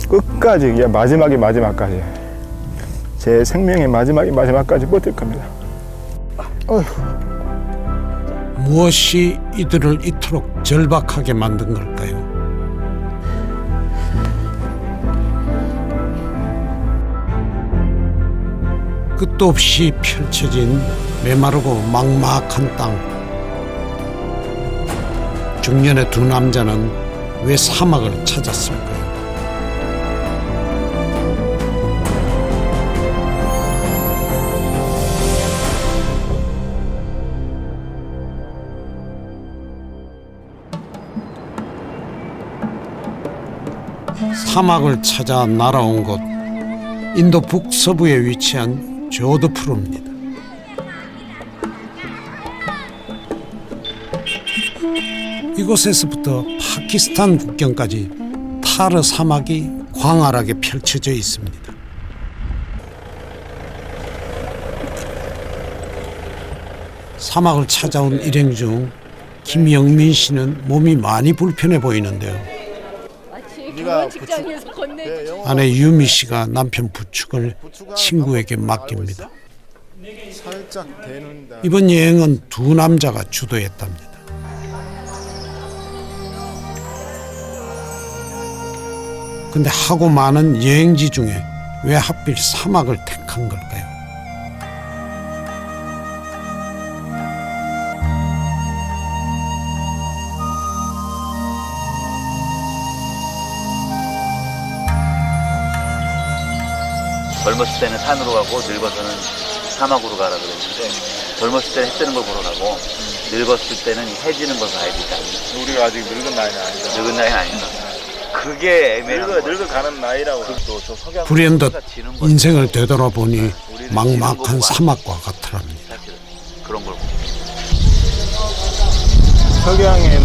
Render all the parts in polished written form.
끝까지, 마지막까지 제 생명의 마지막까지 버틸 겁니다. 무엇이 이들을 이토록 절박하게 만든 걸까요? 끝도 없이 펼쳐진 메마르고 막막한 땅. 중년의 두 남자는 왜 사막을 찾았을까요? 사막을 찾아 날아온 곳, 인도 북서부에 위치한 조드푸르입니다. 이곳에서부터 파키스탄 국경까지 타르 사막이 광활하게 펼쳐져 있습니다. 사막을 찾아온 일행 중 김영민 씨는 몸이 많이 불편해 보이는데요. 직장에서 건네주죠. 아내 유미 씨가 남편 부축을 친구에게 맡깁니다. 이번 여행은 두 남자가 주도했답니다. 근데 하고 많은 여행지 중에 왜 하필 사막을 택한 걸까요? 젊었을 때는 산으로 가고 늙어서는 사막으로 가라 그랬는데 젊었을 때는 해 뜨는 걸 보러 가고 늙었을 때는 해 지는 걸 봐야 되지 않나. 우리가 아직 늙은 나이는 아니다. 늙은 나이는 아니다. 그게 애매한 늙어가는 나이라고. 또 석양 불현듯 인생을 되돌아보니 막막한 사막과 같더랍니다. 그런 걸 석양에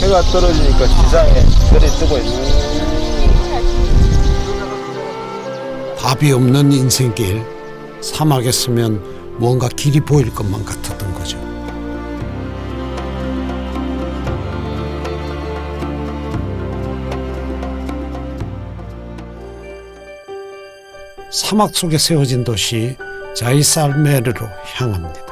해가 떨어지니까 지상에 별이 뜨고 있어요. 답이 없는 인생길, 사막에 서면 뭔가 길이 보일 것만 같았던 거죠. 사막 속에 세워진 도시 자이살메르로 향합니다.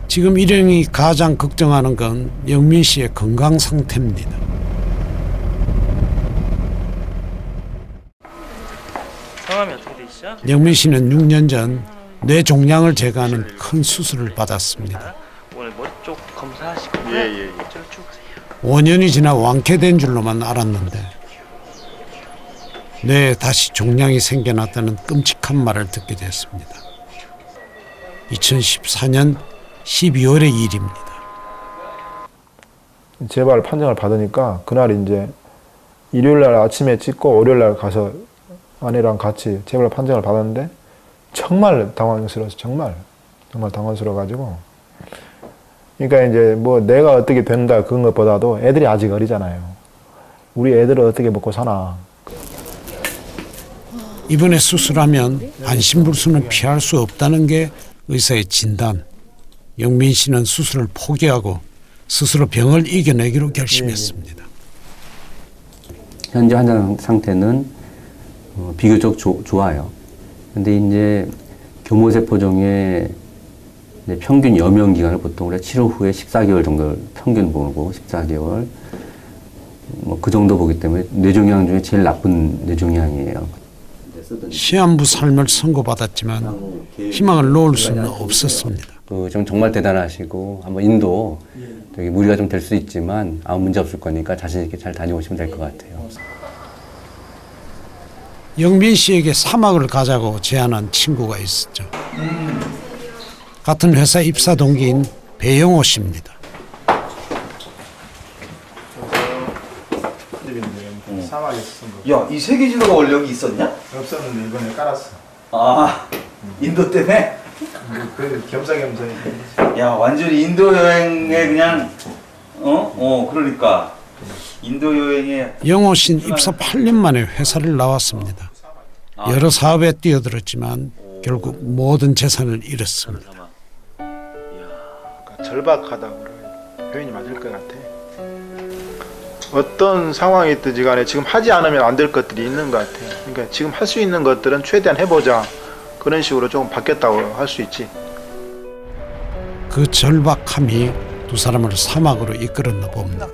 지금 일행이 가장 걱정하는 건 영민 씨의 건강 상태입니다. 성함이 어떻게 되시죠? 영민 씨는 6년 전 뇌종양을 제거하는 큰 수술을 받았습니다. 오늘 머리 쪽 검사하시고 예. 이쪽으로 쭉 오세요. 5년이 지나 완쾌된 줄로만 알았는데 뇌에 다시 종양이 생겨났다는 끔찍한 말을 듣게 됐습니다. 2014년 12월의 일입니다. 재발 판정을 받으니까 그날 이제 일요일 날 아침에 찍고 월요일 날 가서 아내랑 같이 재발 판정을 받았는데 정말 당황스러워서 정말 당황스러워가지고 그러니까 이제 뭐 내가 어떻게 된다 그런 것보다도 애들이 아직 어리잖아요. 우리 애들은 어떻게 먹고 사나. 이번에 수술하면 안심불수는 피할 수 없다는 게 의사의 진단. 영민 씨는 수술을 포기하고 스스로 병을 이겨내기로 결심했습니다. 현재 환자 상태는 비교적 좋아요. 근데 이제 교모세포 중에 평균 여명 기간을 보통 우리가 치료 후에 14개월 정도 평균 보고 14개월 뭐 그 정도 보기 때문에 뇌종양 중에 제일 나쁜 뇌종양이에요. 시한부 삶을 선고받았지만 희망을 놓을 수는 없었습니다. 정말 대단하시고 한번 인도 되게 무리가 좀 될 수 있지만 아무 문제 없을 거니까 자신 있게 잘 다녀오시면 될 것 같아요. 영민 씨에게 사막을 가자고 제안한 친구가 있었죠. 같은 회사 입사 동기인 배영호 씨입니다. 사막에 있었던 거. 야, 이 세계지도가 원래 여기 있었냐? 없었는데 이번에 깔았어. 아, 인도 때문에? 그 겸사겸사. 야, 완전히 인도 여행에 그냥 그러니까 인도 여행에 영호 씨는 입사 8년 만에 회사를 나왔습니다. 여러 사업에 뛰어들었지만 결국 모든 재산을 잃었습니다. 절박하다고 표현이 맞을 것 같아. 어떤 상황이 있든지 간에 지금 하지 않으면 안 될 것들이 있는 것 같아. 그러니까 지금 할 수 있는 것들은 최대한 해보자. 그런 식으로 조금 바뀌었다고 할 수 있지. 그 절박함이 두 사람을 사막으로 이끌었나 봅니다.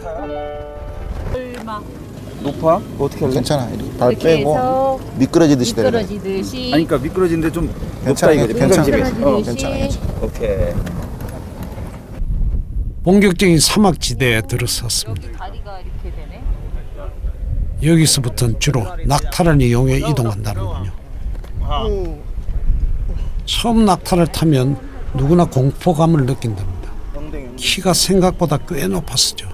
높아? 어떻게 할래? 괜찮아. 이렇게 발 이렇게 빼고 해서 미끄러지듯이 내려. 미끄러지듯이 아니 그러니까 미끄러지는데 좀 괜찮아, 높다 이거지. 괜찮아. 평정심이. 미끄러지듯이 오케이. 본격적인 사막지대에 들어섰습니다. 다리가 이렇게 되네. 여기서부터는 주로 낙타를 이용해 이동한다는군요. 처음 낙타를 타면 누구나 공포감을 느낀답니다. 키가 생각보다 꽤 높았죠.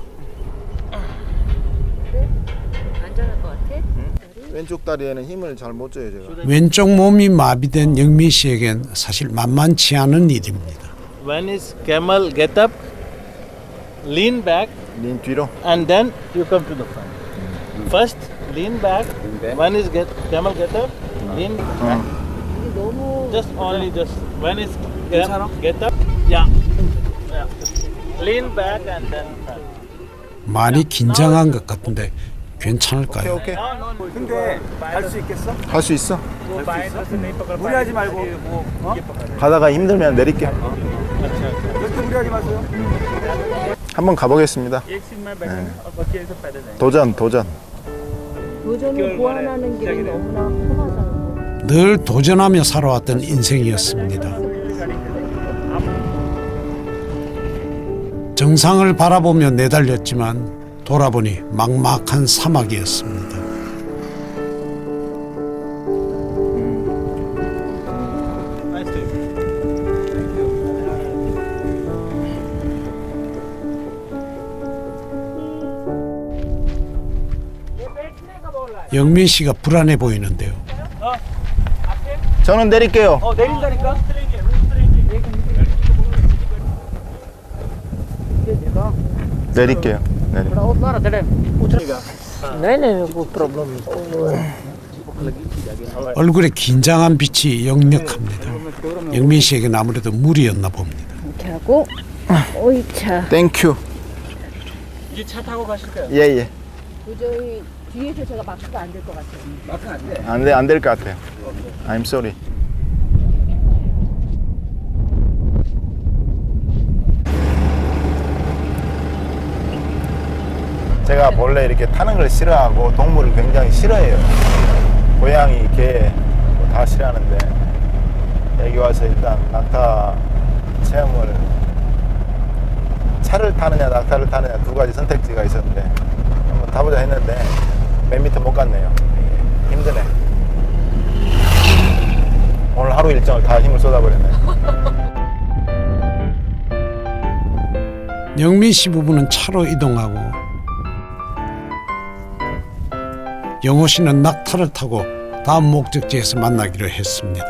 안전할 것 같아? 왼쪽 다리에는 힘을 잘 못 줘요, 제가. 왼쪽 몸이 마비된 영민 씨에겐 사실 만만치 않은 일입니다. One is camel get up, lean back, 닌 뒤로. and then you come to the front. First lean back. One is camel get up, lean back. 이게 너무 Just only just one is get up. Yeah. Lean back and then front. 많이 긴장한 것 같은데 괜찮을까요? 오케이. 근데 갈 수 있겠어? 할 수 있어. 무리하지 말고. 가다가 힘들면 내릴게. 절대 무리하지 마세요. 한번 가보겠습니다. 도전. 도전을 보완하는 게 너무나 험하잖아. 늘 도전하며 살아왔던 인생이었습니다. 정상을 바라보며 내달렸지만 돌아보니 막막한 사막이었습니다. 영민 씨가 불안해 보이는데요. 저는 내릴게요. 내린다니까? 내릴게요. 얼굴에 긴장한 빛이 역력합니다. 영민 씨에겐 아무래도 무리였나 봅니다. 이렇게 하고 오이차. 땡큐. 이제 차 타고 가실까요? 예. 도저히 뒤에서 제가 마크가 안 될 것 같아요. 안 될 것 같아요. I'm sorry. 제가 원래 이렇게 타는 걸 싫어하고 동물을 굉장히 싫어해요. 고양이, 개 다 싫어하는데 여기 와서 일단 낙타 체험을 차를 타느냐 낙타를 타느냐 두 가지 선택지가 있었는데 한번 타보자 했는데 맨 밑에 못 갔네요. 힘드네. 오늘 하루 일정을 다 힘을 쏟아버렸네. 영민 씨 부부는 차로 이동하고 영호 씨는 낙타를 타고 다음 목적지에서 만나기로 했습니다.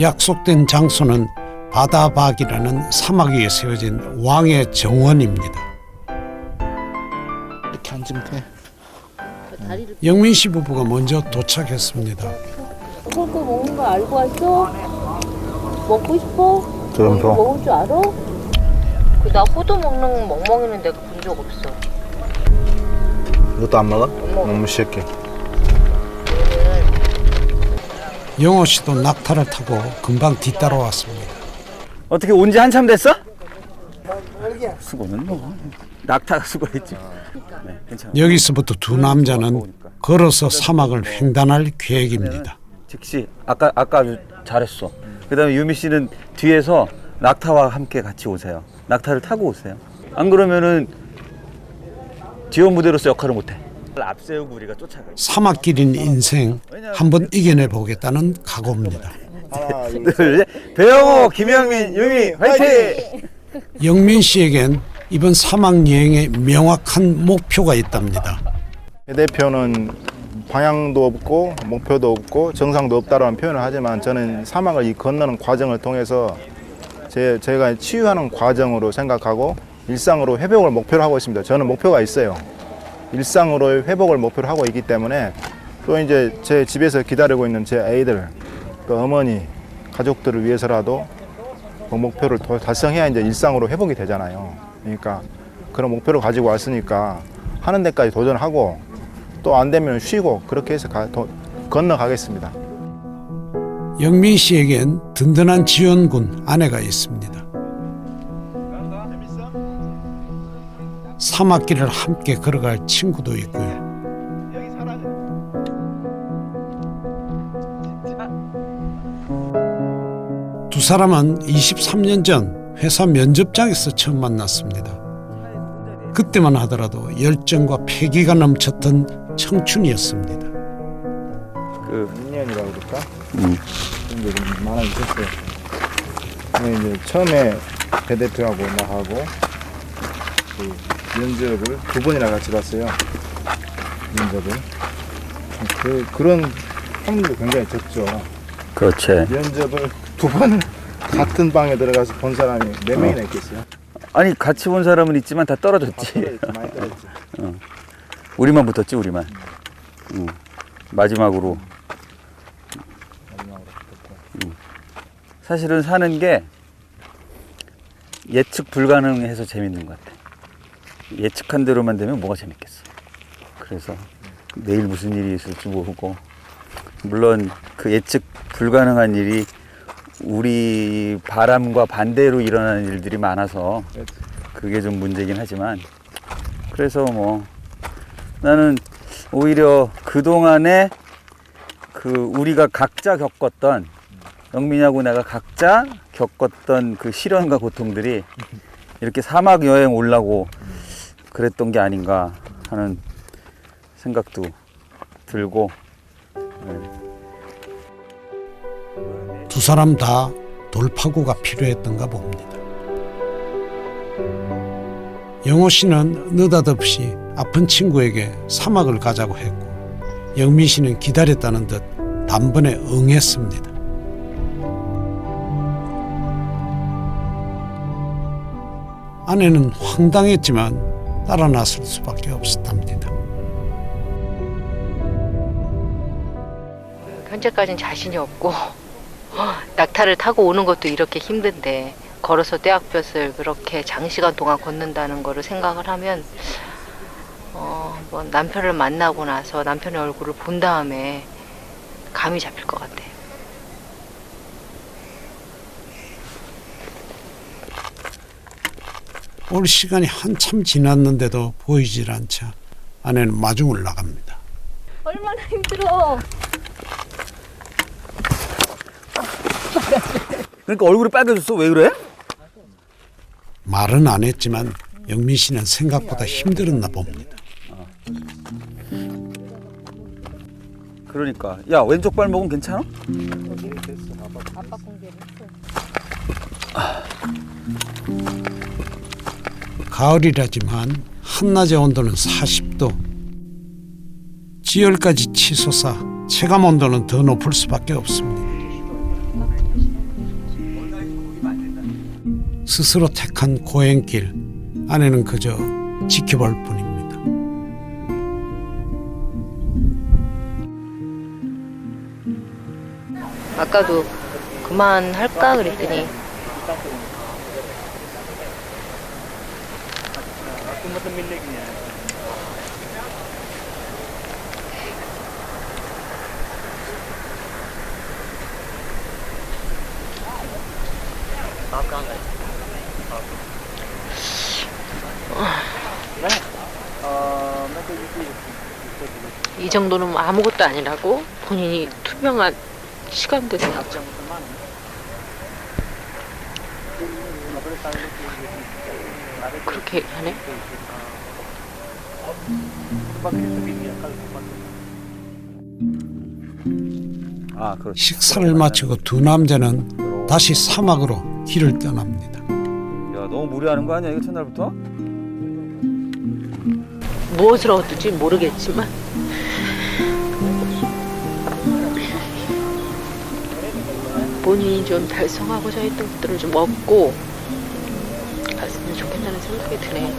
약속된 장소는 바다박이라는 사막 위에 세워진 왕의 정원입니다. 이렇게 앉으면 돼. 다리를 영민 씨 부부가 먼저 도착했습니다. 먹을 거 먹는 거 알고 왔어? 먹고 싶어? 좀 더. 먹을 줄 알아? 나 호두 먹는 멍멍이는 내가 본 적 없어. 이것도 안 먹어? 너무 쉽게. 영호 씨도 낙타를 타고 금방 뒤따라왔습니다. 어떻게 온 지 한참 됐어? 수고는 뭐 낙타가 수고했지. 네, 괜찮아. 여기서부터 두 남자는 걸어서 사막을 횡단할 계획입니다. 즉시 아까 아주 잘했어. 그다음에 유미 씨는 뒤에서 낙타와 함께 같이 오세요. 낙타를 타고 오세요. 안 그러면은 지원 무대로서 역할을 못해. 앞세우고 우리가 쫓아가. 사막길인 인생 한번 이겨내 보겠다는 각오입니다. 둘, 셋. 배영호, 김영민, 유미, 화이팅! 영민 씨에겐 이번 사막 여행에 명확한 목표가 있답니다. 대표는 방향도 없고 목표도 없고 정상도 없다라는 표현을 하지만 저는 사막을 이 건너는 과정을 통해서 제가 치유하는 과정으로 생각하고 일상으로 회복을 목표로 하고 있습니다. 저는 목표가 있어요. 일상으로의 회복을 목표로 하고 있기 때문에 또 이제 제 집에서 기다리고 있는 제 아이들, 또 어머니, 가족들을 위해서라도 그 목표를 달성해야 이제 일상으로 회복이 되잖아요. 그러니까 그런 목표를 가지고 왔으니까 하는 데까지 도전하고 또 안 되면 쉬고 그렇게 해서 건너가겠습니다. 영민 씨에겐 든든한 지원군 아내가 있습니다. 사막길을 함께 걸어갈 친구도 있고요. 두 사람은 23년 전 회사 면접장에서 처음 만났습니다. 그때만 하더라도 열정과 패기가 넘쳤던 청춘이었습니다. 그 2년이라고 그럴까? 이제 좀 많아 있었어요. 근데 이제 처음에 배 대표하고 나하고 그 면접을 2번이나 같이 봤어요. 면접을. 그런 확률도 굉장히 적죠. 그렇지. 면접을 2번 같은 방에 들어가서 본 사람이 몇 명이나 있겠어요? 아니 같이 본 사람은 있지만 다 떨어졌지. 많이 떨어졌지. 우리만 붙었지 우리만. 마지막으로. 사실은 사는 게 예측 불가능해서 재밌는 것 같아. 예측한 대로만 되면 뭐가 재밌겠어. 그래서 내일 무슨 일이 있을지 모르고, 물론 그 예측 불가능한 일이 우리 바람과 반대로 일어나는 일들이 많아서 그게 좀 문제긴 하지만, 그래서 뭐 나는 오히려 그동안에 그 우리가 각자 겪었던, 영민이하고 내가 각자 겪었던 그 시련과 고통들이 이렇게 사막 여행 오려고 그랬던 게 아닌가 하는 생각도 들고. 두 사람 다 돌파구가 필요했던가 봅니다. 영호 씨는 느닷없이 아픈 친구에게 사막을 가자고 했고, 영민 씨는 기다렸다는 듯 단번에 응했습니다. 아내는 황당했지만 따라 나설 수밖에 없었답니다. 현재까지는 자신이 없고 낙타를 타고 오는 것도 이렇게 힘든데 걸어서 떼약볕을 그렇게 장시간 동안 걷는다는 거를 생각을 하면 뭐 남편을 만나고 나서 남편의 얼굴을 본 다음에 감이 잡힐 것 같아요. 올 시간이 한참 지났는데도 보이질 않자 아내는 마중을 나갑니다. 얼마나 힘들어. 그러니까 얼굴이 빨개졌어. 왜 그래? 말은 안 했지만 영민 씨는 생각보다 힘들었나 봅니다. 그러니까 야, 왼쪽 발목은 괜찮아? 아빠 공개를 했어. 가을이라지만 한낮의 온도는 40도. 지열까지 치솟아 체감 온도는 더 높을 수밖에 없습니다. 스스로 택한 고행길, 아내는 그저 지켜볼 뿐입니다. 아까도 그만할까 그랬더니 이 정도는 아무것도 아니라고 본인이 투명한 시간들이 그렇게 얘기하네. 그렇지. 식사를 마치고 두 남자는 다시 사막으로 길을 떠납니다. 야, 너무 무리하는 거 아니야? 이거 첫날부터? 무엇을 얻을지 모르겠지만 본인이 좀 달성하고자 했던 것들을 좀 얻고 갔으면 좋겠다는 생각이 드네.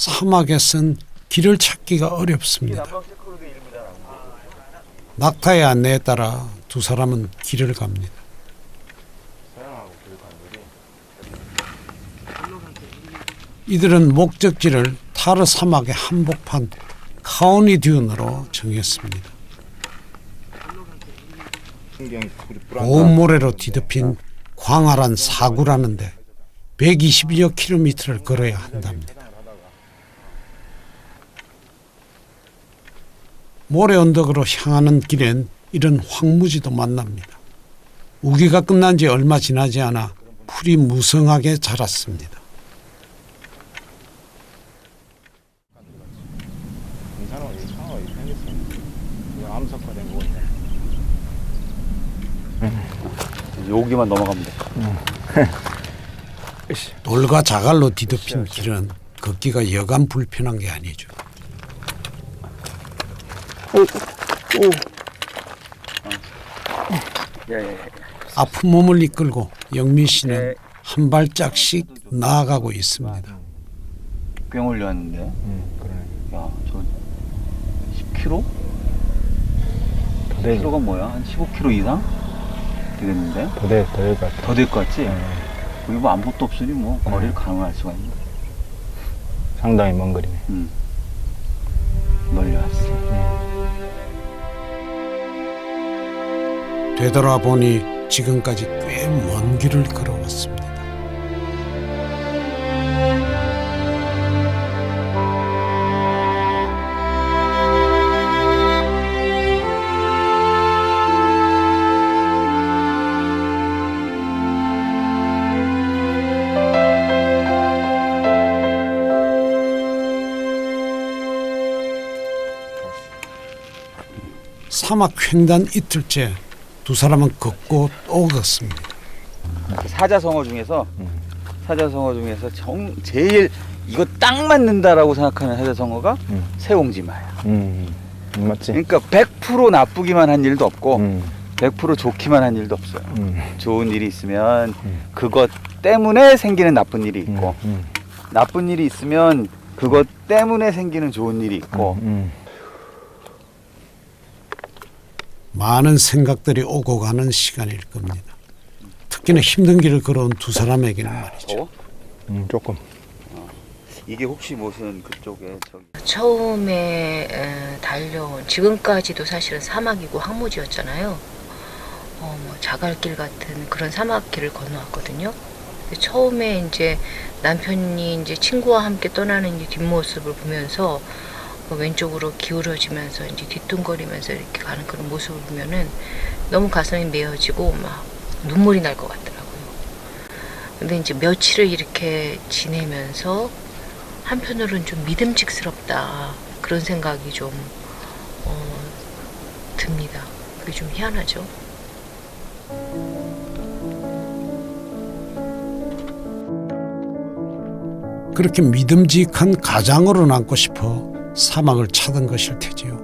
사막에선 길을 찾기가 어렵습니다. 낙타의 안내에 따라 두 사람은 길을 갑니다. 이들은 목적지를 타르 사막의 한복판 카오니 듀온으로 정했습니다. 고운 모래로 뒤덮인 광활한 사구라는데 120여 킬로미터를 걸어야 한답니다. 모래 언덕으로 향하는 길엔 이런 황무지도 만납니다. 우기가 끝난 지 얼마 지나지 않아 풀이 무성하게 자랐습니다. 여기만 넘어가면 돼. 돌과 자갈로 뒤덮인 길은 걷기가 여간 불편한 게 아니죠. 아픈 몸을 이끌고 영민 씨는 한 발짝씩 나아가고 있습니다. 꽤 올렸는데. 그러네. 야, 저 10kg? 더 되지. 키로가 뭐야? 한 15kg 이상 되겠는데? 더 될 것 같아. 더 될 것 같지? 여기 뭐 아무것도 없으니 뭐 거리를 가늠할 수가 있네. 상당히 먼 거리네. 멀리 왔어. 되돌아보니 지금까지 꽤 먼 길을 걸어왔습니다. 사막 횡단 이틀째 두 사람은 걷고 또 걷습니다. 사자성어 중에서 제일 이거 딱 맞는다라고 생각하는 사자성어가 세옹지마야. 맞지? 그러니까 100% 나쁘기만 한 일도 없고 100% 좋기만 한 일도 없어요. 좋은 일이 있으면 그것 때문에 생기는 나쁜 일이 있고 나쁜 일이 있으면 그것 때문에 생기는 좋은 일이 있고 많은 생각들이 오고 가는 시간일 겁니다. 특히나 힘든 길을 걸어온 두 사람에게는 말이죠. 조금. 이게 혹시 무슨 그쪽에 저기 처음에 달려온 지금까지도 사실은 사막이고 황무지였잖아요. 뭐 자갈길 같은 그런 사막길을 건너왔거든요. 처음에 이제 남편이 이제 친구와 함께 떠나는 이 뒷모습을 보면서 왼쪽으로 기울어지면서 이제 뒤뚱거리면서 이렇게 가는 그런 모습을 보면은 너무 가슴이 메어지고 막 눈물이 날 것 같더라고요. 근데 이제 며칠을 이렇게 지내면서 한편으로는 좀 믿음직스럽다 그런 생각이 좀 듭니다. 그게 좀 희한하죠. 그렇게 믿음직한 가장으로 남고 싶어 사막을 찾은 것일 테지요.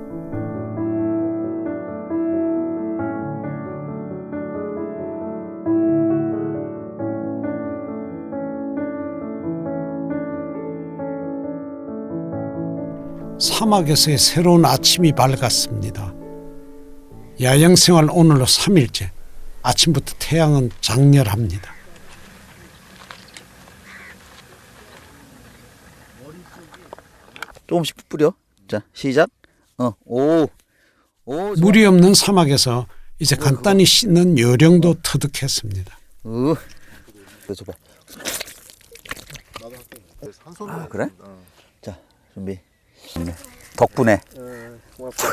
사막에서의 새로운 아침이 밝았습니다. 야영생활 오늘로 3일째. 아침부터 태양은 장렬합니다. 조금씩 뿌려. 자, 시작. 물이 없는 사막에서 이제 간단히 씻는 요령도 터득했습니다. 줘봐. 아, 그래? 자, 준비. 덕분에. 고맙다.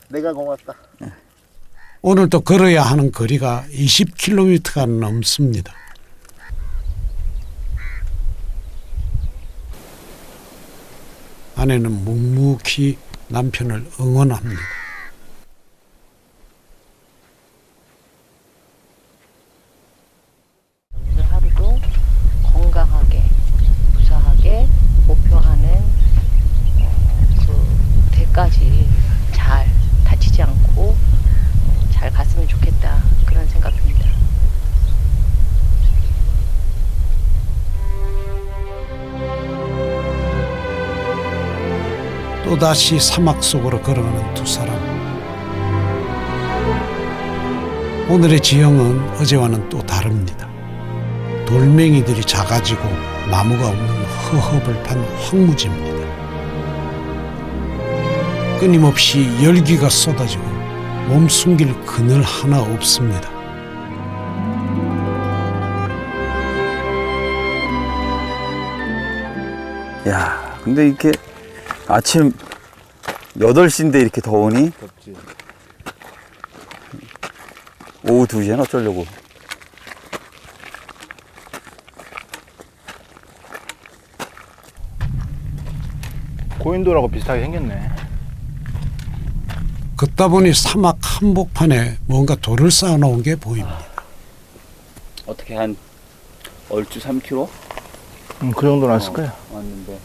내가 고맙다. 오늘도 걸어야 하는 거리가 20km가 넘습니다. 아내는 묵묵히 남편을 응원합니다. 오늘 하루도 건강하게, 무사하게 목표하는 그 대까지 잘 다치지 않고 잘 갔으면 좋겠다 그런 생각입니다. 또다시 사막 속으로 걸어가는 두 사람. 오늘의 지형은 어제와는 또 다릅니다. 돌멩이들이 작아지고 나무가 없는 허허벌판 황무지입니다. 끊임없이 열기가 쏟아지고 몸 숨길 그늘 하나 없습니다. 야, 근데 이렇게 아침 8시인데 이렇게 더우니? 덥지. 오후 2시엔 어쩌려고. 고인돌하고 비슷하게 생겼네. 걷다 보니 사막 한복판에 뭔가 돌을 쌓아놓은 게 보입니다. 어떻게 한 얼추 3km 그 정도는 왔을 거야. 왔는데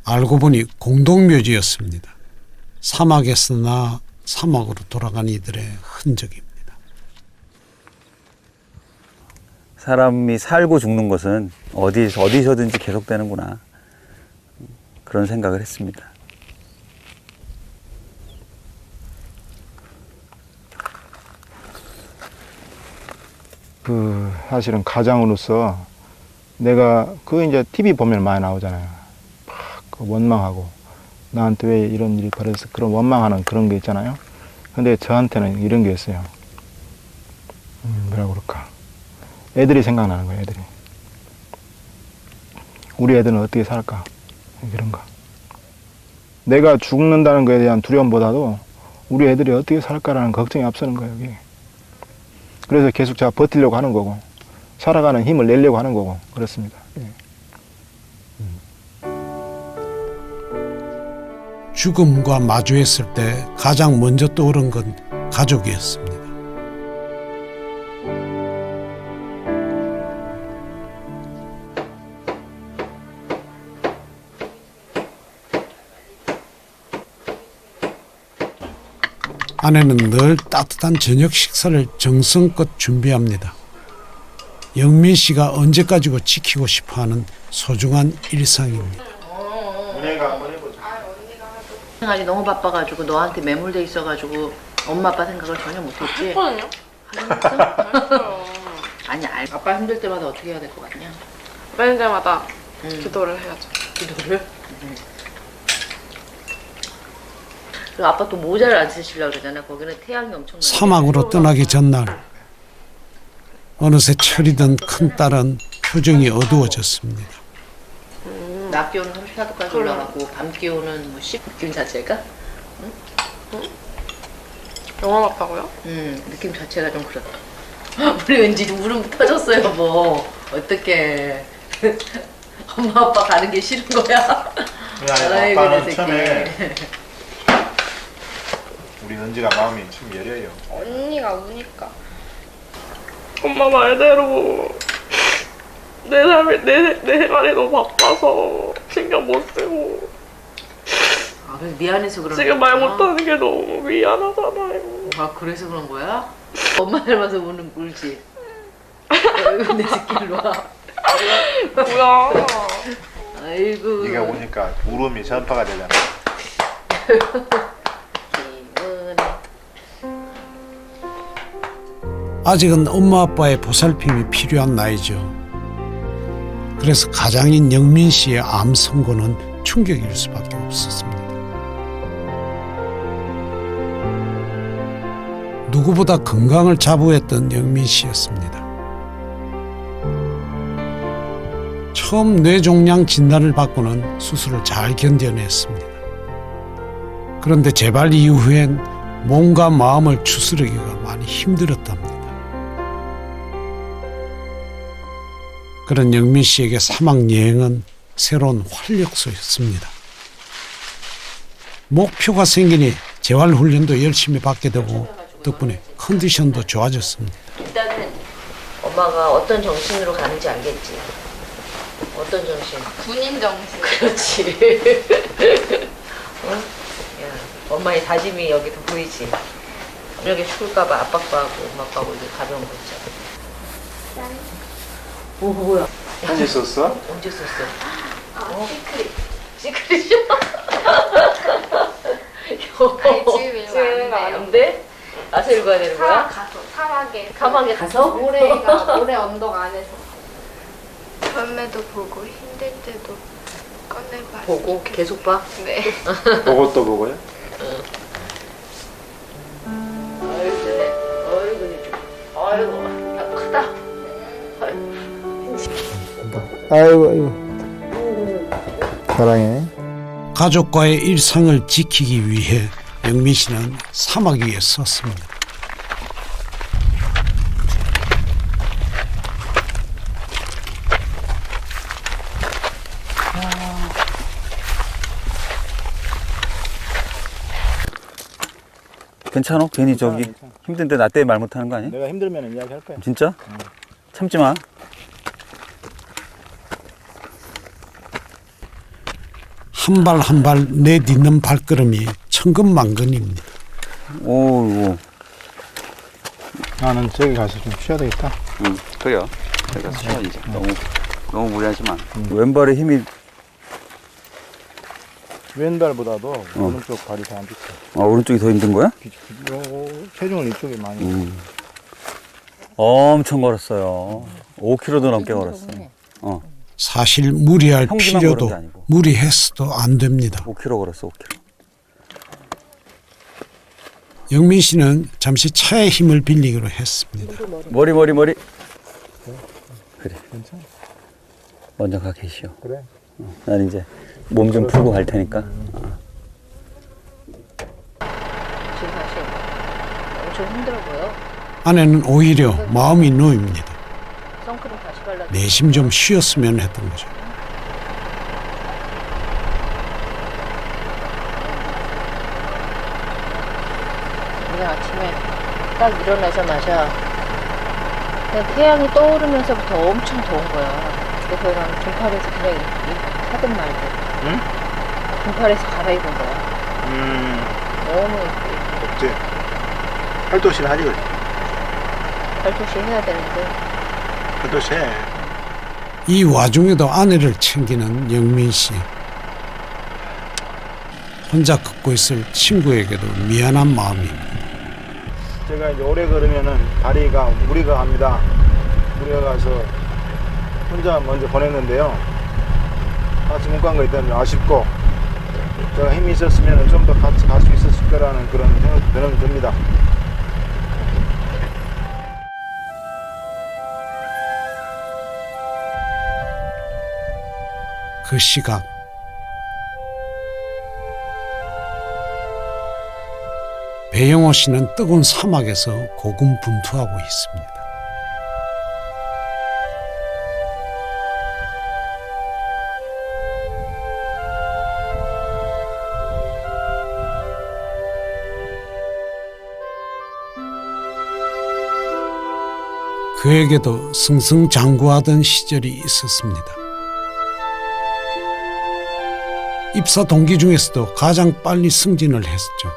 알고 보니 공동묘지였습니다. 사막에서 나 사막으로 돌아간 이들의 흔적입니다. 사람이 살고 죽는 것은 어디서든지 계속되는구나. 그런 생각을 했습니다. 사실은 가장으로서 내가 이제 TV 보면 많이 나오잖아요. 막 원망하고 나한테 왜 이런 일이 벌어졌어, 그런 원망하는 그런 게 있잖아요. 근데 저한테는 이런 게 있어요. 뭐라고 그럴까, 애들이 생각나는 거예요. 애들이 우리 애들은 어떻게 살까, 이런 거. 내가 죽는다는 거에 대한 두려움보다도 우리 애들이 어떻게 살까라는 걱정이 앞서는 거예요, 여기. 그래서 계속 제가 버티려고 하는 거고, 살아가는 힘을 내려고 하는 거고, 그렇습니다. 예. 죽음과 마주했을 때 가장 먼저 떠오른 건 가족이었습니다. 아내는 늘 따뜻한 저녁 식사를 정성껏 준비합니다. 영민 씨가 언제까지고 지키고 싶어하는 소중한 일상입니다. 생활이 너무 바빠가지고 너한테 매몰돼 있어가지고 엄마 아빠 생각을 전혀 못했지. 했거든요. 아니 아빠 힘들 때마다 어떻게 해야 될 것 같냐? 맨 때마다 기도를 해야죠. 기도를? 그리고 아빠 또 모자를 안 쓰시려고 그러잖아. 거기는 태양이 엄청 나요. 사막으로 떠나기 전날 어느새 철이던 큰딸은 표정이 어두워졌습니다. 낮 기온은 34도까지 올라가고 밤 기온은 뭐 10 느낌 자체가? 영화 같다고요? 느낌 자체가 좀 그렇다. 우리 왠지 울음 터졌어요, 뭐. 어떡해. 엄마 아빠 가는 게 싫은 거야? 아이고, 아빠는 내 처음에 새끼. 우리 은지가 마음이 참 여려요. 언니가 우니까. 엄마 말대로 내 삶이 내 생활이 너무 바빠서 신경 못 쓰고 아, 그래서 미안해서 그런 지금 말 못하는 게 너무 미안하잖아요. 아, 그래서 그런 거야? 엄마 닮아서 울지? 아이고, 내 새끼 일로 와. 뭐야? 아이고. 네가 오니까 울음이 전파가 되잖아. 아직은 엄마 아빠의 보살핌이 필요한 나이죠. 그래서 가장인 영민 씨의 암 선고는 충격일 수밖에 없었습니다. 누구보다 건강을 자부했던 영민 씨였습니다. 처음 뇌종양 진단을 받고는 수술을 잘 견뎌냈습니다. 그런데 재발 이후엔 몸과 마음을 추스르기가 많이 힘들었답니다. 그런 영민 씨에게 사막 여행은 새로운 활력소였습니다. 목표가 생기니 재활훈련도 열심히 받게 되고 덕분에 컨디션도 좋아졌습니다. 일단은 엄마가 어떤 정신으로 가는지 알겠지? 어떤 정신? 군인 정신. 그렇지. 응? 야, 엄마의 다짐이 여기 더 보이지? 이렇게 추울까봐 압박도 하고 엄마 아빠하고 이제 가벼운 거 있잖아. 오, 뭐야? 편지 썼어? 언제 썼어? 시크릿. 찌그리셔. 지금 아닌데? 가서 읽어야 되는 거야? 사막에 가서? 모래 언덕 안에서. 밤에도 보고 힘들 때도 꺼내봐. 보고 계속 봐? 네. 보고 또 보고요? 아이고, 크다. 아이고. 사랑해. 가족과의 일상을 지키기 위해 영민 씨는 사막 위에 섰습니다. 괜찮아? 괜히 저기 힘든데 나 때문에 말 못하는 거 아니야? 내가 힘들면 이야기할 거야. 진짜? 참지 마. 한 발 한 발 내딛는 발걸음이 천근만근입니다. 오, 나는 저기 가서 좀 쉬어야 되겠다. 응, 그래요. 내가 쉬어 이제. 너무 무리하지 마. 왼발에 힘이 왼발보다도 오른쪽 발이 더 안 좋다. 오른쪽이 더 힘든 거야? 체중을 이쪽에 많이. 엄청 걸었어요. 5km도 넘게 걸었어요. 사실 무리할 평지만 필요도 걸은 게 아니고. 무리했어도 안 됩니다. 5km 걸었어, 5km. 영민 씨는 잠시 차의 힘을 빌리기로 했습니다. 머리. 그래. 먼저 가 계시오. 그래. 난 이제 몸 좀 풀고 갈 테니까. 지금 사실 엄청 힘들어 보여. 아내는 오히려 마음이 놓입니다. 선크림 다시 발라. 내심 좀 쉬었으면 했던 거죠. 오늘 아침에 딱 일어나자마자 그냥 태양이 떠오르면서부터 엄청 더운 거야. 그래서 나는 긴팔에서 그냥 하든 말든. 응? 긴팔에서 갈아입은 거야. 너무 덥지? 팔도시를 하지 그래. 발토시 해야 되는데. 팔도시 해. 이 와중에도 아내를 챙기는 영민 씨. 혼자 걷고 있을 친구에게도 미안한 마음입니다. 제가 이제 오래 걸으면은 다리가 무리가 갑니다. 무리가 가서 혼자 먼저 보냈는데요. 같이 못 간 거에 때문에 아쉽고 제가 힘이 있었으면 좀 더 같이 갈 수 있었을 거라는 그런 생각이 듭니다. 그 시각 배영호 씨는 뜨거운 사막에서 고군분투하고 있습니다. 그에게도 승승장구하던 시절이 있었습니다. 입사 동기 중에서도 가장 빨리 승진을 했었죠.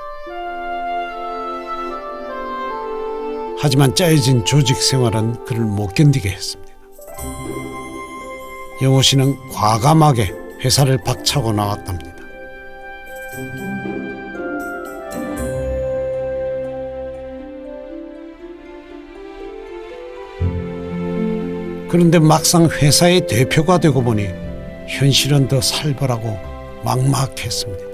하지만 짜여진 조직 생활은 그를 못 견디게 했습니다. 영호 씨는 과감하게 회사를 박차고 나왔답니다. 그런데 막상 회사의 대표가 되고 보니 현실은 더 살벌하고 막막했습니다.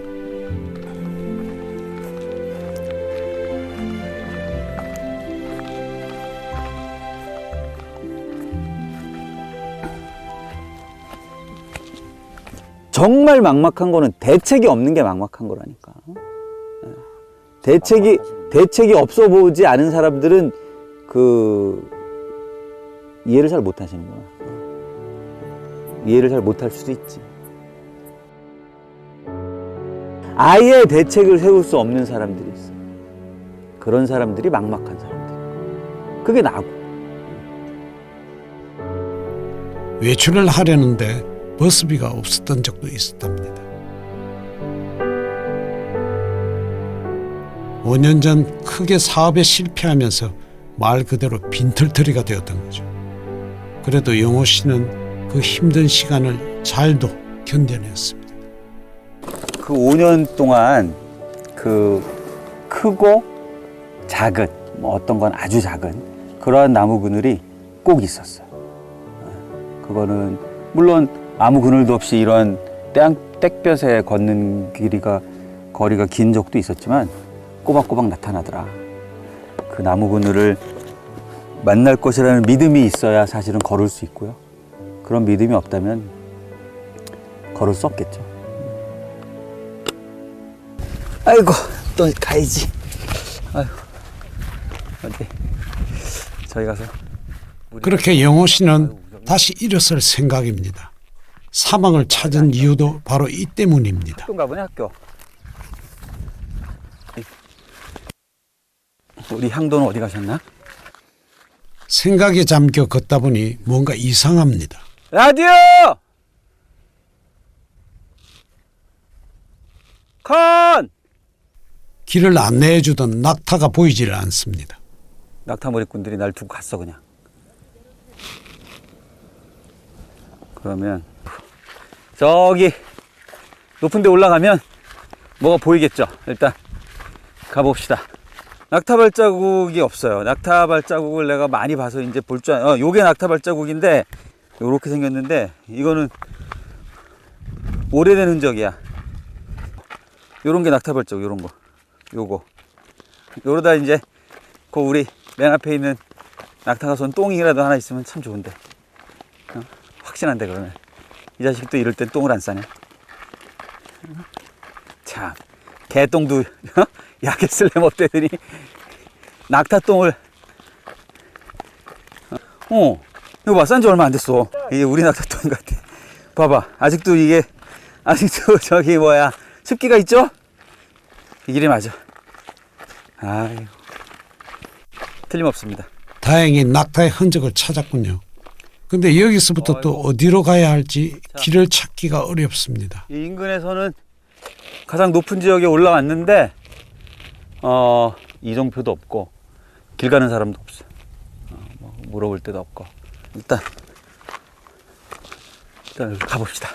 정말 막막한 거는 대책이 없는 게 막막한 거라니까. 대책이 없어 보지 않은 사람들은 이해를 잘 못 하시는구나. 이해를 잘 못 할 수도 있지. 아예 대책을 세울 수 없는 사람들이 있어. 그런 사람들이 막막한 사람들. 그게 나고. 외출을 하려는데 버스비가 없었던 적도 있었답니다. 5년 전 크게 사업에 실패하면서 말 그대로 빈털터리가 되었던 거죠. 그래도 영호 씨는 그 힘든 시간을 잘도 견뎌냈습니다. 5년 전 크게 사업에 실패하면서 말 그대로 빈털터리가 되었던 거죠. 그래도 영호 씨는 그 힘든 시간을 잘도 견뎌냈습니다. 5년 전 크게 사업에 실패하면서 말 그대로 빈털터리가 되었던 거죠. 그래도 영호 씨는 그 힘든 시간을 잘도 견뎌냈습니다. 그 5년 동안 그 크고 작은, 뭐 어떤 건 아주 작은 그러한 나무 그늘이 꼭 있었어요. 그거는 물론 아무 그늘도 없이 이런 땡볕에 걷는 거리가 긴 적도 있었지만 꼬박꼬박 나타나더라. 그 나무 그늘을 만날 것이라는 믿음이 있어야 사실은 걸을 수 있고요. 그런 믿음이 없다면 걸을 수 없겠죠. 아이고, 또 가야지. 아이고, 어디 저희 가서. 그렇게 영호 씨는 다시 일어설 생각입니다. 사막을 찾은 이유도 바로 이 때문입니다. 학교인가 보네, 학교. 우리 향도는 어디 가셨나? 생각에 잠겨 걷다 보니 뭔가 이상합니다. 라디오! 컨! 길을 안내해 주던 낙타가 보이질 않습니다. 낙타머리꾼들이 날 두고 갔어 그냥. 그러면 저기 높은 데 올라가면 뭐가 보이겠죠. 일단 가봅시다. 낙타 발자국이 없어요. 낙타 발자국을 내가 많이 봐서 이제 볼 줄 요게 낙타 발자국인데 요렇게 생겼는데 이거는 오래된 흔적이야. 요런 게 낙타 발자국, 요런 거. 요거. 요러다 이제 그 우리 맨 앞에 있는 낙타가 쏜 똥이라도 하나 있으면 참 좋은데. 확신한데 그러면. 이 자식도 이럴 땐 똥을 안 싸네. 참. 개똥도 약에 쓸려면 없대더니 낙타똥을. 이거 봐, 싼 지 얼마 안 됐어. 이게 우리 낙타똥 같아. 봐봐. 아직도 저기 뭐야, 습기가 있죠? 이 길이 맞아. 아이고. 틀림없습니다. 다행히 낙타의 흔적을 찾았군요. 근데 여기서부터 또 어디로 가야 할지 길을 찾기가 어렵습니다. 이 인근에서는 가장 높은 지역에 올라왔는데 이정표도 없고 길 가는 사람도 없어. 뭐 물어볼 데도 없고. 일단 가봅시다.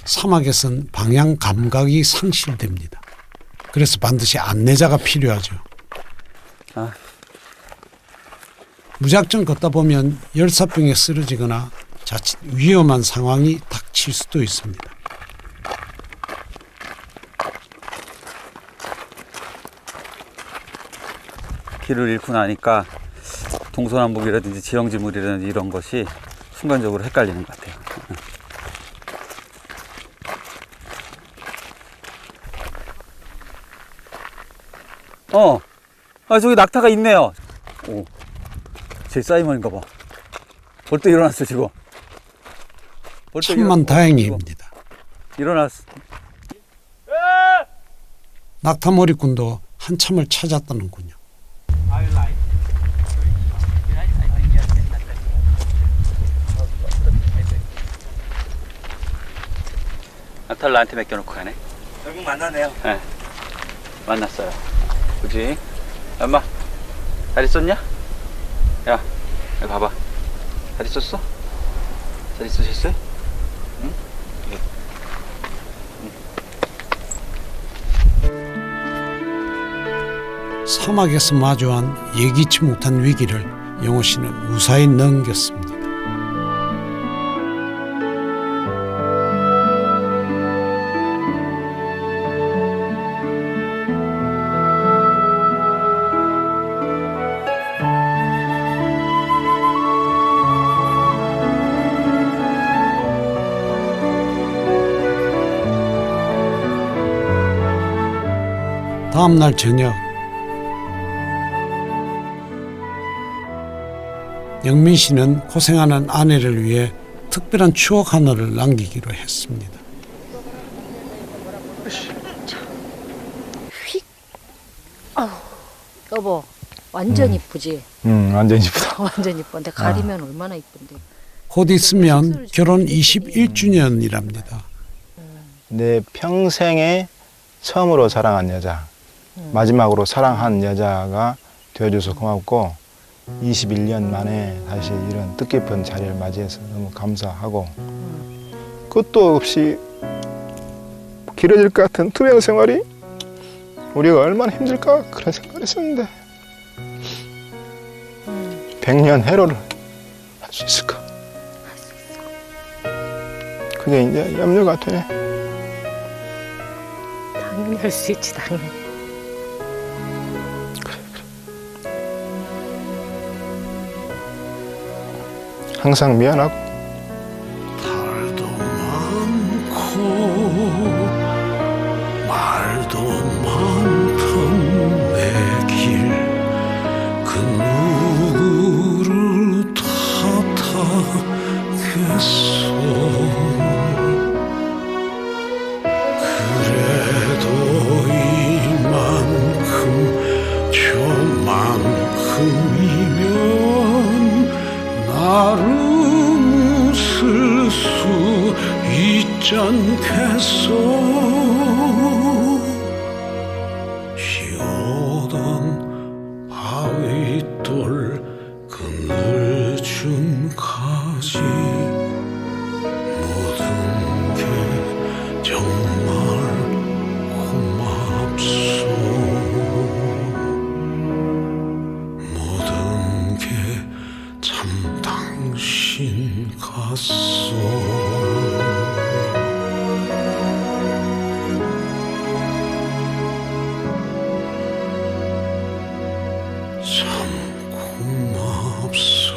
사막에선 방향 감각이 상실됩니다. 그래서 반드시 안내자가 필요하죠. 무작정 걷다 보면 열사병에 쓰러지거나 자칫 위험한 상황이 닥칠 수도 있습니다. 길을 잃고 나니까 동서남북이라든지 지형지물이라든지 이런 것이 순간적으로 헷갈리는 것 같아요. 저기 낙타가 있네요. 오, 제 사이먼인가 봐. 벌써 일어났어, 지금. 천만 다행입니다. 일어났어. 낙타머리꾼도 한참을 찾았다는군요. 낙타를 나한테 맡겨놓고 가네. 결국 만나네요. 네, 만났어요. 그지? 엄마, 잘 있었냐? 야, 여기 봐봐. 잘 있었어? 잘 있으셨어요? 응? 사막에서 마주한 예기치 못한 위기를 영호 씨는 무사히 넘겼습니다. 다음 날 저녁, 영민 씨는 고생하는 아내를 위해 특별한 추억 하나를 남기기로 했습니다. 여보, 완전 이쁘지? 완전 이쁘다. 완전 이쁜데 가리면 얼마나 이쁜데. 곧 있으면 결혼 21주년이랍니다. 내 평생에 처음으로 사랑한 여자, 마지막으로 사랑한 여자가 되어줘서 고맙고 21년 만에 다시 이런 뜻깊은 자리를 맞이해서 너무 감사하고 끝도 없이 길어질 것 같은 투병 생활이 우리가 얼마나 힘들까 그런 생각을 했었는데 100년 해로를 할 수 있을까? 그게 이제 염려가 돼. 당연히 할 수 있지, 당연히. 항상 미안하고 달도 많고 말도 많던 내 길 그 누구를 탓하겠어. 그래도 이만큼 저만큼이면 나를 웃을 수 있지 않겠어. 쉬어던 바위돌 그늘중까지 모든 게 정말 고맙소. 모든 게 참 당신 같소. 참 고맙소.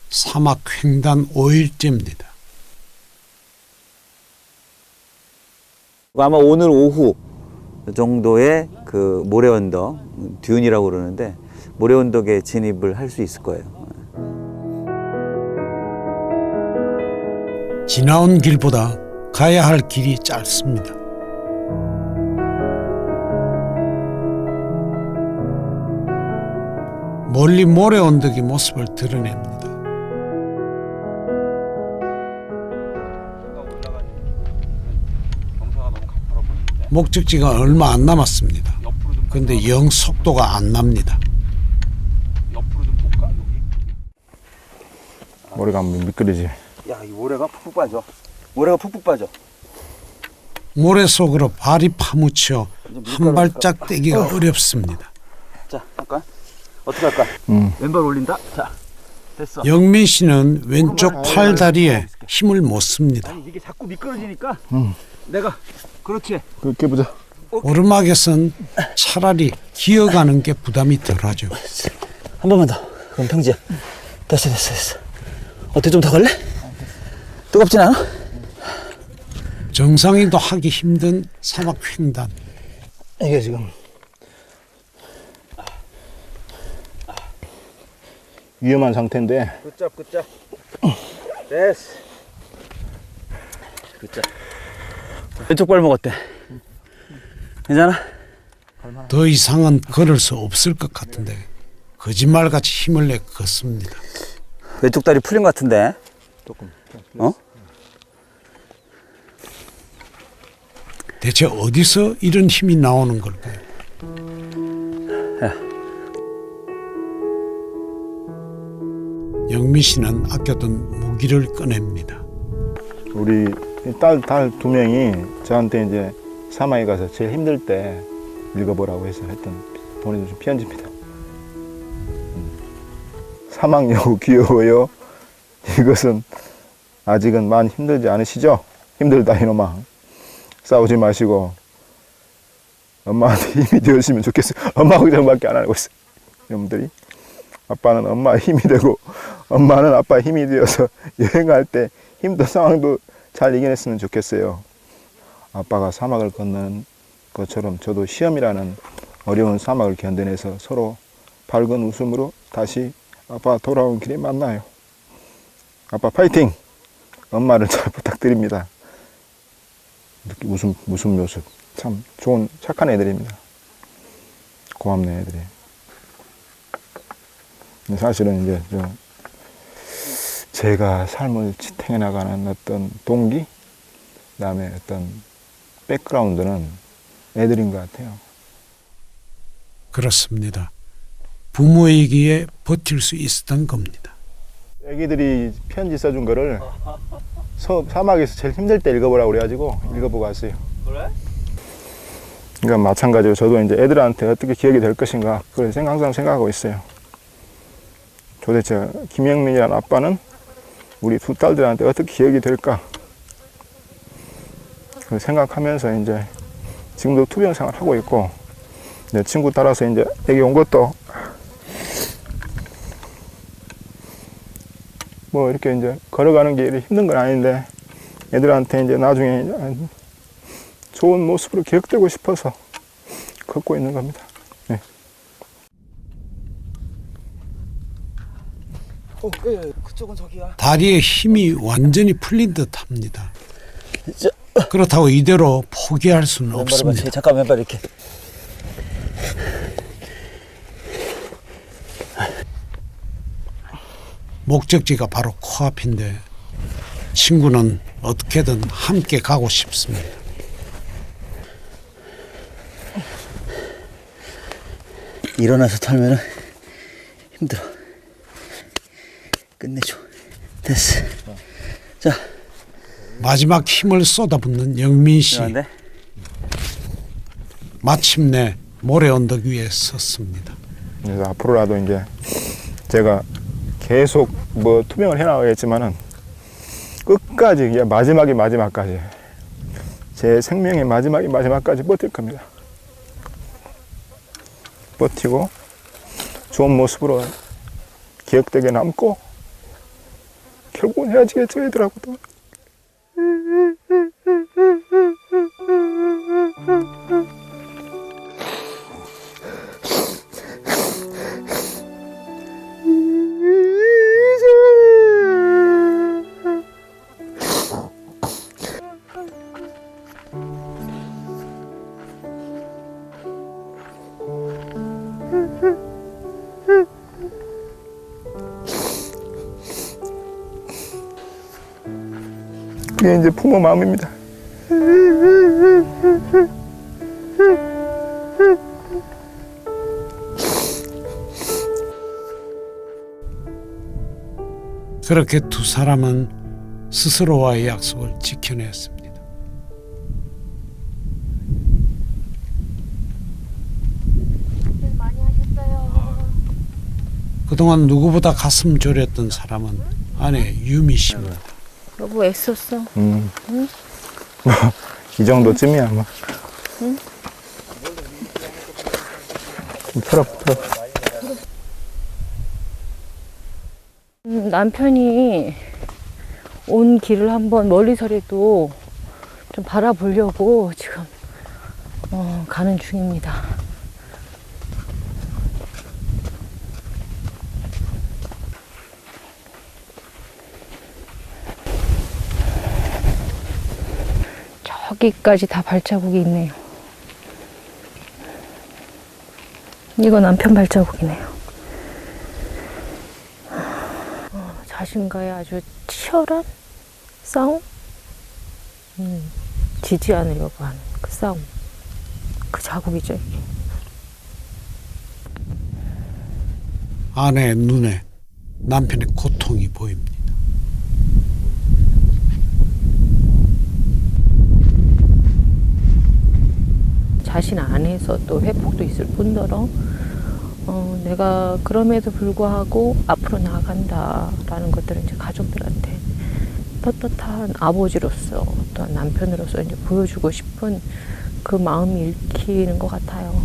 사막 횡단 5일째입니다. 아마 오늘 오후 정도에 그 모래 언덕, 듄이라고 그러는데 모래 언덕에 진입을 할 수 있을 거예요. 지나온 길보다 가야 할 길이 짧습니다. 멀리 모래 언덕이 모습을 드러냅니다. 목적지가 얼마 안 남았습니다. 그런데 영 속도가 안 납니다. 머리가 미끄러지. 야, 이 모래가 푹푹 빠져. 모래가 푹푹 빠져. 모래 속으로 발이 파묻혀 한 발짝 떼기가 어렵습니다. 자, 잠깐. 어떻게 할까? 왼발 올린다. 자, 됐어. 영민 씨는 왼쪽 팔 다리에 힘을 못 씁니다. 아니, 이게 자꾸 미끄러지니까 내가 그렇지. 그렇게 보자. 오르막에선 차라리 기어가는 게 부담이 덜하죠. 한 번만 더. 그럼 평지야. 됐어. 어때, 좀 더 갈래? 뜨겁진 않아? 정상인도 하기 힘든 사막 횡단. 이게 지금 위험한 상태인데. 굿잡. 됐어. 굿잡. 왼쪽 발목 어때? 괜찮아? 더 이상은 걸을 수 없을 것 같은데 거짓말같이 힘을 내 걷습니다. 왼쪽 다리 풀린 것 같은데? 조금. 어? 대체 어디서 이런 힘이 나오는 걸까요? 야. 영민 씨는 아껴둔 무기를 꺼냅니다. 우리 딸 두 명이 저한테 이제 사막에 가서 제일 힘들 때 읽어보라고 해서 했던 보내준 편지입니다. 사막 여우 귀여워요. 이것은 아직은 많이 힘들지 않으시죠? 힘들다 이놈아. 싸우지 마시고 엄마한테 힘이 되었으면 좋겠어요. 엄마 걱정밖에 안 하고 있어요. 여러분들이 아빠는 엄마의 힘이 되고 엄마는 아빠의 힘이 되어서 여행할 때 힘든 상황도 잘 이겨냈으면 좋겠어요. 아빠가 사막을 건너는 것처럼 저도 시험이라는 어려운 사막을 견뎌내서 서로 밝은 웃음으로 다시 아빠 돌아온 길에 만나요. 아빠 파이팅! 엄마를 잘 부탁드립니다. 이렇게 웃음 모습 참 좋은 착한 애들입니다. 고맙네 애들이. 근데 사실은 이제 제가 삶을 지탱해 나가는 어떤 동기, 그다음에 어떤 백그라운드는 애들인 것 같아요. 그렇습니다. 부모이기에 버틸 수 있었던 겁니다. 애기들이 편지 써준 거를 사막에서 제일 힘들 때 읽어보라고 그래가지고 읽어보고 왔어요. 그래? 그러니까 마찬가지로 저도 이제 애들한테 어떻게 기억이 될 것인가 그걸 항상 생각하고 있어요. 도대체 김영민이라는 아빠는 우리 두 딸들한테 어떻게 기억이 될까? 그걸 생각하면서 이제 지금도 투병 생활 하고 있고, 내 친구 따라서 이제 여기 온 것도 뭐 이렇게 이제 걸어가는 게 힘든 건 아닌데 애들한테 이제 나중에 좋은 모습으로 기억되고 싶어서 걷고 있는 겁니다. 네. 그쪽은 저기야. 다리에 힘이 완전히 풀린 듯합니다. 그렇다고 이대로 포기할 수는 없습니다. 잠깐 왼발 이렇게. 목적지가 바로 코앞인데 친구는 어떻게든 함께 가고 싶습니다. 일어나서 털면은 힘들어. 끝내줘. 됐어. 자. 마지막 힘을 쏟아붓는 영민 씨. 일어난대? 마침내 모래 언덕 위에 섰습니다. 그래서 앞으로라도 이제 제가 계속 뭐 투병을 해나가겠지만은 끝까지 그냥 마지막까지 제 생명의 마지막까지 버틸 겁니다. 버티고 좋은 모습으로 기억되게 남고 결국은 헤어지겠죠 애들하고도. 그게 이제 부모 마음입니다. 그렇게 두 사람은 스스로와의 약속을 지켜냈습니다. 많이 하셨어요. 그동안 누구보다 가슴 졸였던 사람은 아내 유미 씨입니다. 여보 애썼어. 응? 이 정도쯤이야 뭐. 응? 풀어. 남편이 온 길을 한번 멀리서라도 좀 바라보려고 지금 가는 중입니다. 저기까지 다 발자국이 있네요. 이거 남편 발자국이네요. 자신과의 아주 치열한 싸움? 지지 않으려고 하는 그 싸움. 그 자국이죠, 이게. 아내의 눈에 남편의 고통이 보입니다. 자신 안에서 또 회복도 있을 뿐더러 내가 그럼에도 불구하고 앞으로 나아간다라는 것들을 이제 가족들한테 떳떳한 아버지로서 또한 남편으로서 이제 보여주고 싶은 그 마음이 읽히는 것 같아요.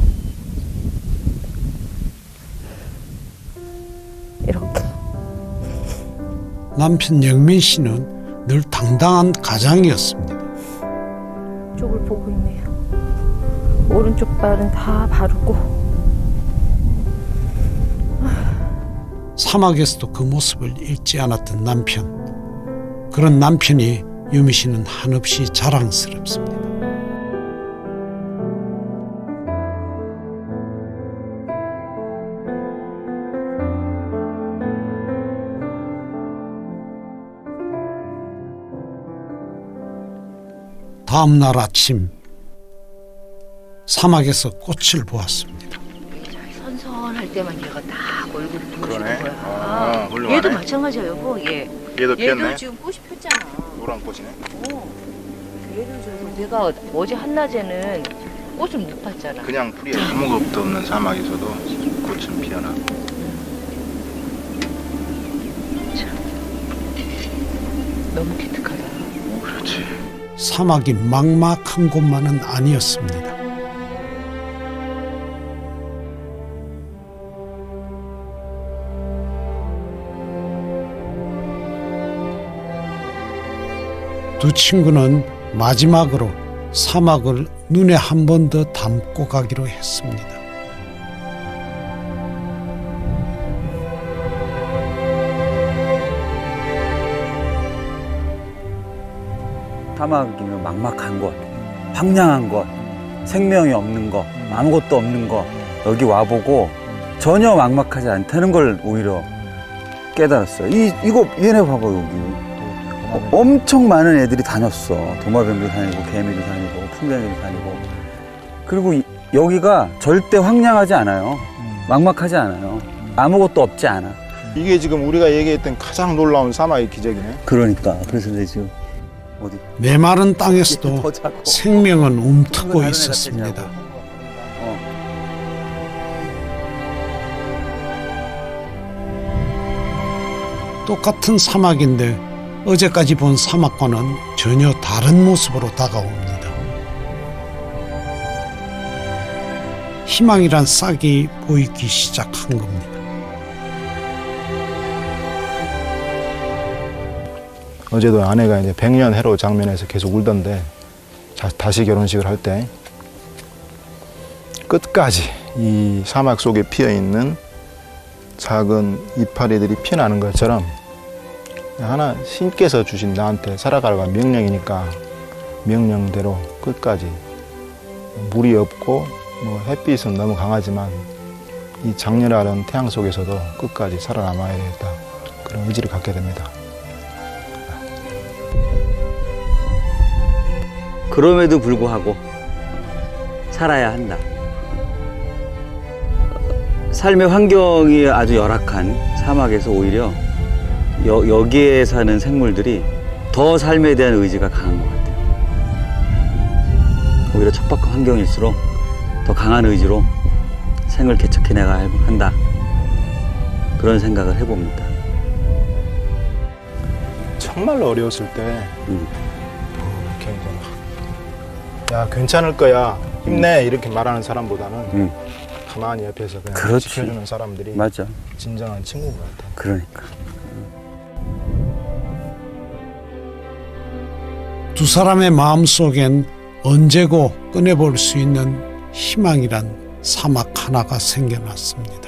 이렇게. 남편 영민 씨는 늘 당당한 가장이었습니다. 쪽을 보고 있네요. 오른쪽 발은 다 바르고. 사막에서도 그 모습을 잃지 않았던 남편. 그런 남편이 유미 씨는 한없이 자랑스럽습니다. 다음 날 아침 사막에서 꽃을 보았습니다. 선선할 때만 얘가 딱 얼굴이 보이는 그러네. 거야. 아, 훌륭하네. 얘도 마찬가지야 여보. 얘. 얘도 피었네. 얘도 지금 꽃이 폈잖아. 노란 꽃이네. 얘를 줘서 내가 어제 한낮에는 꽃을 못 봤잖아. 그냥 풀이 아무것도 없는 사막에서도 꽃은 피어나. 너무 기특하다. 그렇지. 사막이 막막한 곳만은 아니었습니다. 두 친구는 마지막으로 사막을 눈에 한 번 더 담고 가기로 했습니다. 사막이면 막막한 곳, 황량한 곳, 생명이 없는 것, 아무것도 없는 것, 여기 와보고 전혀 막막하지 않다는 걸 오히려 깨달았어요. 이거 얘네 봐봐 여기. 엄청 많은 애들이 다녔어. 도마뱀도 다니고 개미도 다니고 풍뎅이도 다니고. 그리고 여기가 절대 황량하지 않아요. 막막하지 않아요. 아무것도 없지 않아. 이게 지금 우리가 얘기했던 가장 놀라운 사막의 기적이네. 그러니까 그래서 내 지금 어디 메마른 땅에서도 더 자고. 생명은 움트고 다른 애 있었습니다. 같아, 자고. 똑같은 사막인데 어제까지 본 사막과는 전혀 다른 모습으로 다가옵니다. 희망이란 싹이 보이기 시작한 겁니다. 어제도 아내가 이제 100년 해로 장면에서 계속 울던데 다시 결혼식을 할 때 끝까지 이 사막 속에 피어 있는 작은 이파리들이 피어나는 것처럼 하나 신께서 주신 나한테 살아가라고 명령이니까 명령대로 끝까지 물이 없고 뭐 햇빛은 너무 강하지만 이 장렬한 태양 속에서도 끝까지 살아남아야 되겠다 그런 의지를 갖게 됩니다. 그럼에도 불구하고 살아야 한다. 삶의 환경이 아주 열악한 사막에서 오히려 여기에 사는 생물들이 더 삶에 대한 의지가 강한 것 같아요. 오히려 척박한 환경일수록 더 강한 의지로 생을 개척해내가야 한다. 그런 생각을 해봅니다. 정말로 어려웠을 때 이렇게 이제 야 괜찮을 거야 힘내 이렇게 말하는 사람보다는 가만히 옆에서 그냥 그렇지. 지켜주는 사람들이 맞아. 진정한 친구인 것 같아. 그러니까. 두 사람의 마음속엔 언제고 꺼내볼 수 있는 희망이란 사막 하나가 생겨났습니다.